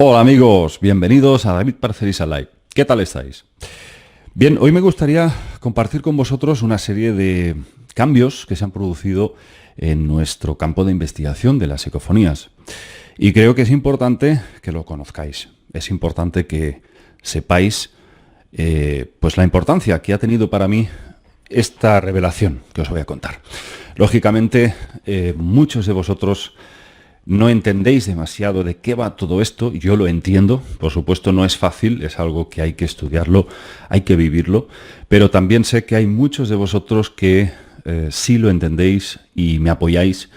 Hola amigos, bienvenidos a David Parcerisa Live. ¿Qué tal estáis? Bien, hoy me gustaría compartir con vosotros una serie de cambios que se han producido en nuestro campo de investigación de las psicofonías. Y creo que es importante que lo conozcáis. Es importante que sepáis pues la importancia que ha tenido para mí esta revelación que os voy a contar. Lógicamente, muchos de vosotros no entendéis demasiado de qué va todo esto. Yo lo entiendo, por supuesto no es fácil, es algo que hay que estudiarlo, hay que vivirlo, pero también sé que hay muchos de vosotros que sí lo entendéis y me apoyáis,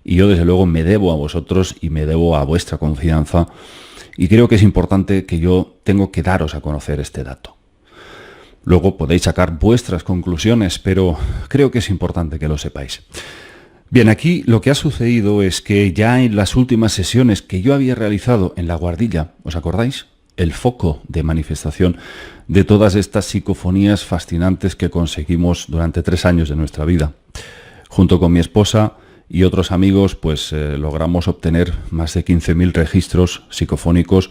y yo desde luego me debo a vosotros y me debo a vuestra confianza, y creo que es importante que yo tengo que daros a conocer este dato. Luego podéis sacar vuestras conclusiones, pero creo que es importante que lo sepáis. Bien, aquí lo que ha sucedido es que ya en las últimas sesiones que yo había realizado en La Guardilla, ¿os acordáis? El foco de manifestación de todas estas psicofonías fascinantes que conseguimos durante 3 años de nuestra vida. Junto con mi esposa y otros amigos, pues logramos obtener más de 15.000 registros psicofónicos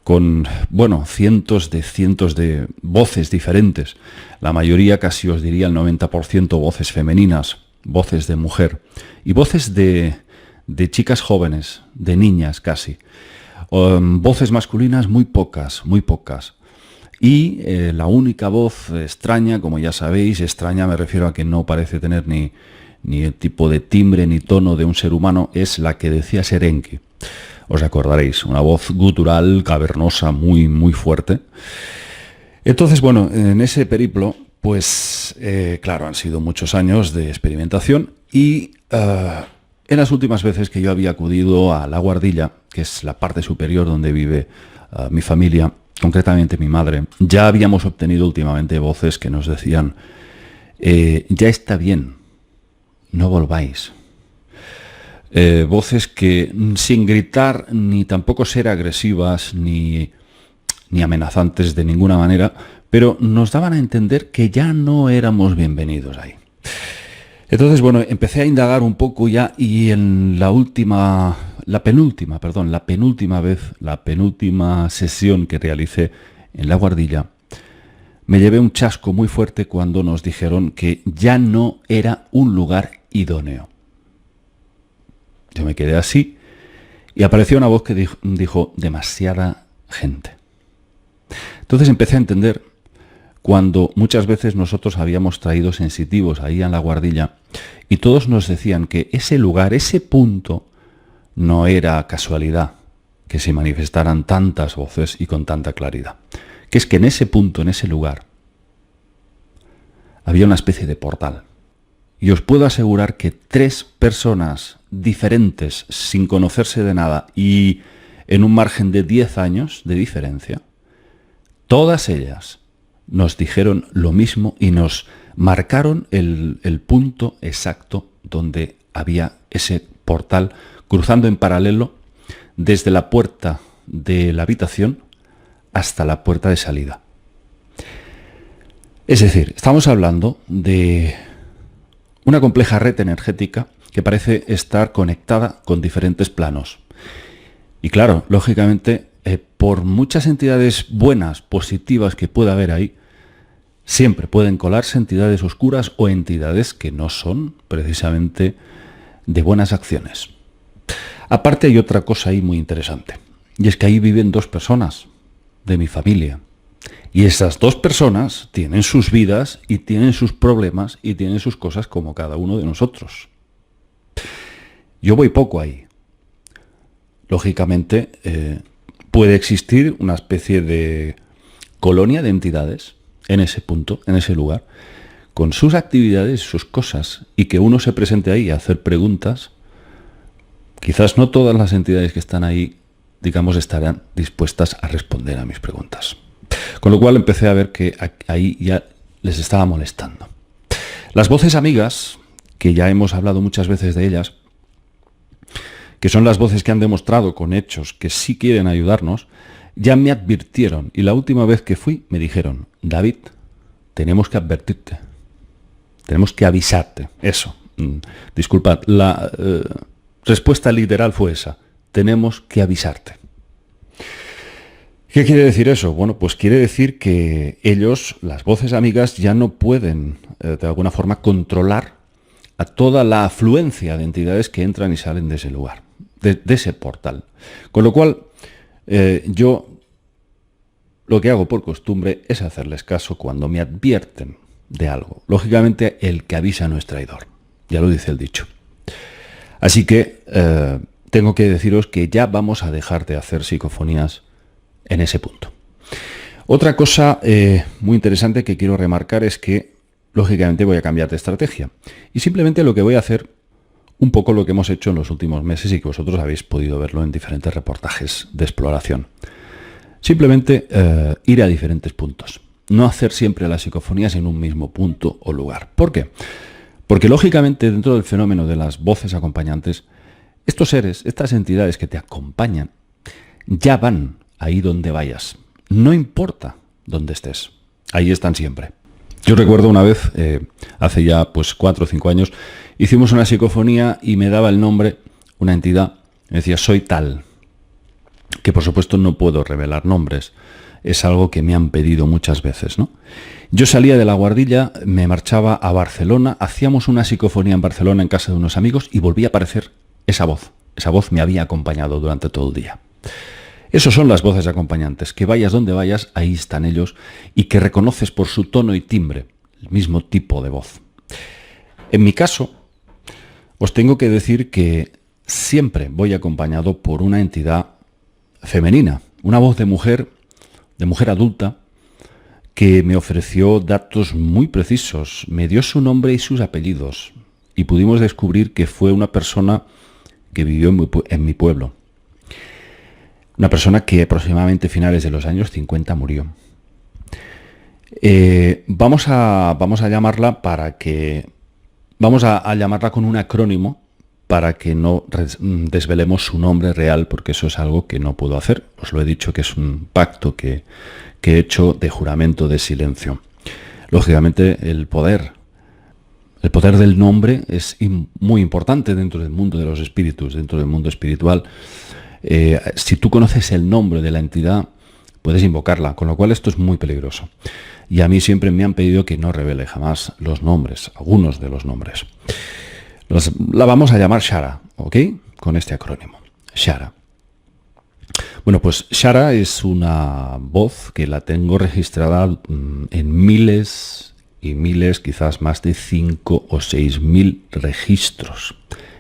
con, bueno, cientos de voces diferentes. La mayoría, casi os diría el 90%, voces femeninas, voces de mujer y voces de chicas jóvenes, de niñas casi. Voces masculinas muy pocas. Y la única voz extraña, como ya sabéis, extraña me refiero a que no parece tener ni el tipo de timbre ni tono de un ser humano, es la que decía Serenki. Os acordaréis, una voz gutural, cavernosa, muy fuerte. Entonces, bueno, en ese periplo, pues claro, han sido muchos años de experimentación y en las últimas veces que yo había acudido a La Guardilla, que es la parte superior donde vive mi familia, concretamente mi madre, ya habíamos obtenido últimamente voces que nos decían, ya está bien, no volváis. Voces que sin gritar ni tampoco ser agresivas ni amenazantes de ninguna manera, pero nos daban a entender que ya no éramos bienvenidos ahí. Entonces, bueno, empecé a indagar un poco ya y en la penúltima sesión que realicé en La Guardilla, me llevé un chasco muy fuerte cuando nos dijeron que ya no era un lugar idóneo. Yo me quedé así y apareció una voz que dijo demasiada gente. Entonces empecé a entender cuando muchas veces nosotros habíamos traído sensitivos ahí en La Guardilla y todos nos decían que ese lugar, ese punto, no era casualidad que se manifestaran tantas voces y con tanta claridad. Que es que en ese punto, en ese lugar, había una especie de portal. Y os puedo asegurar que 3 personas diferentes, sin conocerse de nada y en un margen de 10 años de diferencia, todas ellas nos dijeron lo mismo y nos marcaron el punto exacto donde había ese portal cruzando en paralelo desde la puerta de la habitación hasta la puerta de salida. Es decir, estamos hablando de una compleja red energética que parece estar conectada con diferentes planos. Y claro, lógicamente, por muchas entidades buenas, positivas que pueda haber ahí, siempre pueden colarse entidades oscuras o entidades que no son precisamente de buenas acciones. Aparte hay otra cosa ahí muy interesante, y es que ahí viven 2 personas de mi familia. Y esas 2 personas tienen sus vidas y tienen sus problemas y tienen sus cosas como cada uno de nosotros. Yo voy poco ahí. Lógicamente, puede existir una especie de colonia de entidades en ese punto, en ese lugar, con sus actividades, sus cosas, y que uno se presente ahí a hacer preguntas. Quizás no todas las entidades que están ahí, digamos, estarán dispuestas a responder a mis preguntas. Con lo cual empecé a ver que ahí ya les estaba molestando. Las voces amigas, que ya hemos hablado muchas veces de ellas, que son las voces que han demostrado con hechos que sí quieren ayudarnos, ya me advirtieron. Y la última vez que fui me dijeron, David, tenemos que advertirte, tenemos que avisarte. Eso, disculpad, la respuesta literal fue esa, tenemos que avisarte. ¿Qué quiere decir eso? Bueno, pues quiere decir que ellos, las voces amigas, ya no pueden de alguna forma controlar a toda la afluencia de entidades que entran y salen de ese lugar, de ese portal. Con lo cual, yo lo que hago por costumbre es hacerles caso cuando me advierten de algo. Lógicamente, el que avisa no es traidor, ya lo dice el dicho. Así que tengo que deciros que ya vamos a dejar de hacer psicofonías en ese punto. Otra cosa muy interesante que quiero remarcar es que, lógicamente, voy a cambiar de estrategia. Y simplemente lo que voy a hacer, un poco lo que hemos hecho en los últimos meses y que vosotros habéis podido verlo en diferentes reportajes de exploración. Simplemente ir a diferentes puntos. No hacer siempre las psicofonías en un mismo punto o lugar. ¿Por qué? Porque, lógicamente, dentro del fenómeno de las voces acompañantes, estos seres, estas entidades que te acompañan, ya van ahí donde vayas. No importa dónde estés. Ahí están siempre. Yo recuerdo una vez, hace ya pues 4 o 5 años, hicimos una psicofonía y me daba el nombre, una entidad, me decía, soy tal. Que por supuesto no puedo revelar nombres. Es algo que me han pedido muchas veces, ¿no? Yo salía de la guardilla, me marchaba a Barcelona, hacíamos una psicofonía en Barcelona en casa de unos amigos y volvía a aparecer esa voz. Esa voz me había acompañado durante todo el día. Esos son las voces acompañantes, que vayas donde vayas, ahí están ellos, y que reconoces por su tono y timbre, el mismo tipo de voz. En mi caso, os tengo que decir que siempre voy acompañado por una entidad femenina, una voz de mujer adulta, que me ofreció datos muy precisos, me dio su nombre y sus apellidos, y pudimos descubrir que fue una persona que vivió en mi pueblo. Una persona que aproximadamente a finales de los años 50 murió. Vamos a llamarla Vamos a llamarla con un acrónimo para que no desvelemos su nombre real, porque eso es algo que no puedo hacer. Os lo he dicho que es un pacto que he hecho de juramento de silencio. Lógicamente, el poder del nombre es muy importante dentro del mundo de los espíritus, dentro del mundo espiritual. Si tú conoces el nombre de la entidad, puedes invocarla, con lo cual esto es muy peligroso. Y a mí siempre me han pedido que no revele jamás los nombres, algunos de los nombres. La vamos a llamar Shara, ¿ok? Con este acrónimo, Shara. Bueno, pues Shara es una voz que la tengo registrada en miles y miles, quizás más de 5 o 6.000 registros.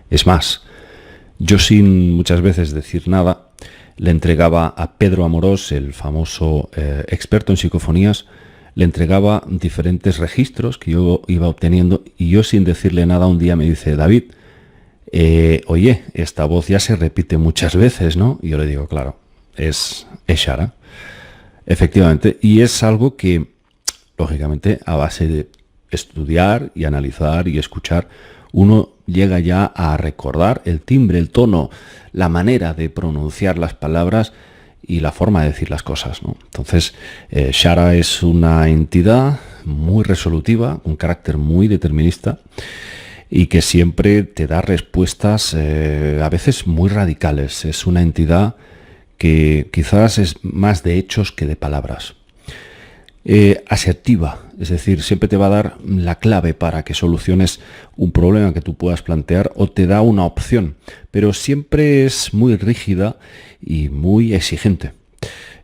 Es más, yo sin muchas veces decir nada, le entregaba a Pedro Amorós, el famoso experto en psicofonías, le entregaba diferentes registros que yo iba obteniendo y yo sin decirle nada un día me dice, David, oye, esta voz ya se repite muchas veces, ¿no? Y yo le digo, claro, es Shara, efectivamente, y es algo que, lógicamente, a base de estudiar y analizar y escuchar, uno llega ya a recordar el timbre, el tono, la manera de pronunciar las palabras y la forma de decir las cosas, ¿no? Entonces, Shara es una entidad muy resolutiva, un carácter muy determinista y que siempre te da respuestas a veces muy radicales. Es una entidad que quizás es más de hechos que de palabras. Asertiva, es decir, siempre te va a dar la clave para que soluciones un problema que tú puedas plantear o te da una opción, pero siempre es muy rígida y muy exigente.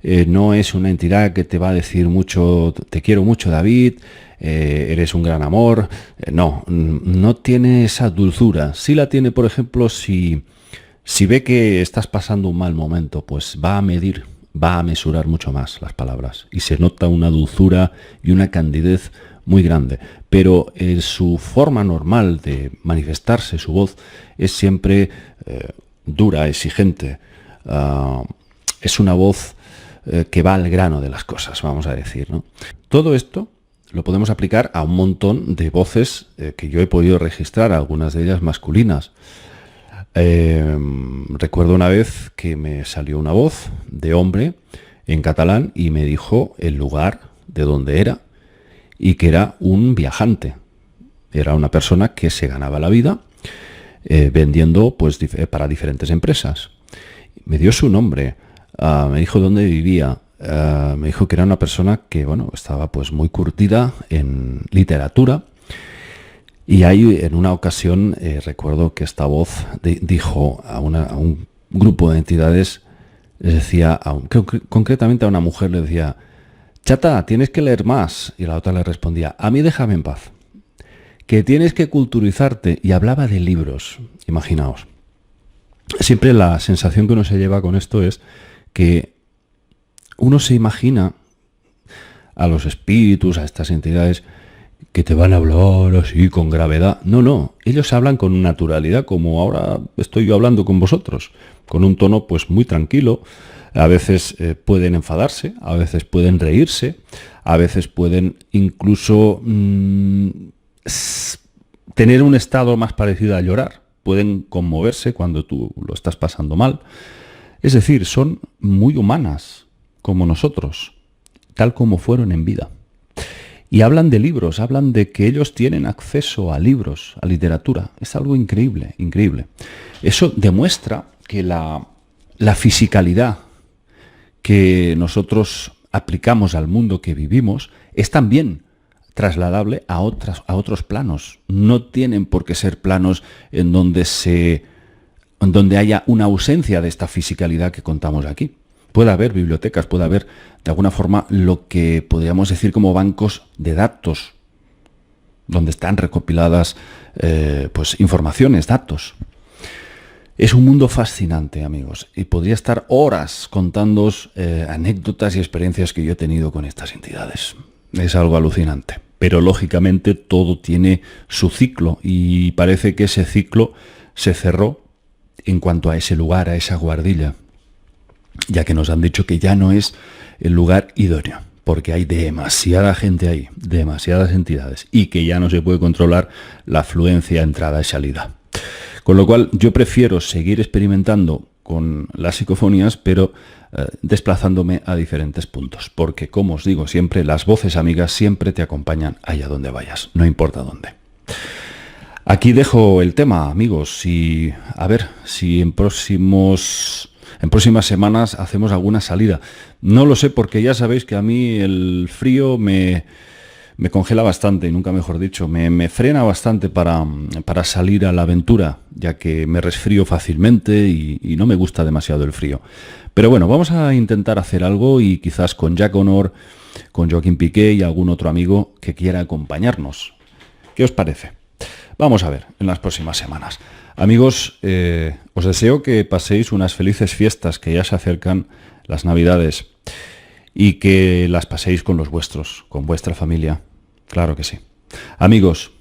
No es una entidad que te va a decir mucho, te quiero mucho David, eres un gran amor. No tiene esa dulzura. Sí la tiene, por ejemplo, si ve que estás pasando un mal momento, pues va a mesurar mucho más las palabras y se nota una dulzura y una candidez muy grande, pero su forma normal de manifestarse, su voz, es siempre dura, exigente. Es una voz que va al grano de las cosas, vamos a decir, ¿no? Todo esto lo podemos aplicar a un montón de voces que yo he podido registrar, algunas de ellas masculinas. Recuerdo una vez que me salió una voz de hombre en catalán y me dijo el lugar de donde era y que era un viajante. Era una persona que se ganaba la vida vendiendo pues, para diferentes empresas. Me dio su nombre, me dijo dónde vivía, me dijo que era una persona que, bueno, estaba pues muy curtida en literatura. Y ahí en una ocasión recuerdo que esta voz dijo a un grupo de entidades, les decía, concretamente a una mujer le decía: chata, tienes que leer más. Y la otra le respondía: a mí déjame en paz, que tienes que culturizarte. Y hablaba de libros, imaginaos. Siempre la sensación que uno se lleva con esto es que uno se imagina a los espíritus, a estas entidades, que te van a hablar así con gravedad. No, ellos hablan con naturalidad, como ahora estoy yo hablando con vosotros, con un tono pues muy tranquilo. A veces pueden enfadarse, a veces pueden reírse, a veces pueden incluso tener un estado más parecido a llorar. Pueden conmoverse cuando tú lo estás pasando mal. Es decir, son muy humanas como nosotros, tal como fueron en vida. Y hablan de libros, hablan de que ellos tienen acceso a libros, a literatura. Es algo increíble, increíble. Eso demuestra que la fisicalidad que nosotros aplicamos al mundo que vivimos es también trasladable a otros planos. No tienen por qué ser planos en donde haya una ausencia de esta fisicalidad que contamos aquí. Puede haber bibliotecas, puede haber de alguna forma lo que podríamos decir como bancos de datos, donde están recopiladas pues informaciones, datos. Es un mundo fascinante, amigos, y podría estar horas contándoos anécdotas y experiencias que yo he tenido con estas entidades. Es algo alucinante, pero lógicamente todo tiene su ciclo y parece que ese ciclo se cerró en cuanto a ese lugar, a esa guardilla, ya que nos han dicho que ya no es el lugar idóneo, porque hay demasiada gente ahí, demasiadas entidades, y que ya no se puede controlar la afluencia, entrada y salida. Con lo cual yo prefiero seguir experimentando con las psicofonías, pero desplazándome a diferentes puntos, porque como os digo siempre, las voces amigas siempre te acompañan allá donde vayas, no importa dónde. Aquí dejo el tema, amigos, y a ver si en próximas semanas hacemos alguna salida. No lo sé, porque ya sabéis que a mí el frío me congela bastante, y nunca mejor dicho, me frena bastante para salir a la aventura, ya que me resfrío fácilmente y no me gusta demasiado el frío. Pero bueno, vamos a intentar hacer algo, y quizás con Jack Honor, con Joaquín Piqué y algún otro amigo que quiera acompañarnos. ¿Qué os parece? Vamos a ver en las próximas semanas. Amigos, os deseo que paséis unas felices fiestas, que ya se acercan las Navidades, y que las paséis con los vuestros, con vuestra familia. Claro que sí. Amigos,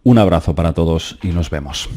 un abrazo para todos y nos vemos.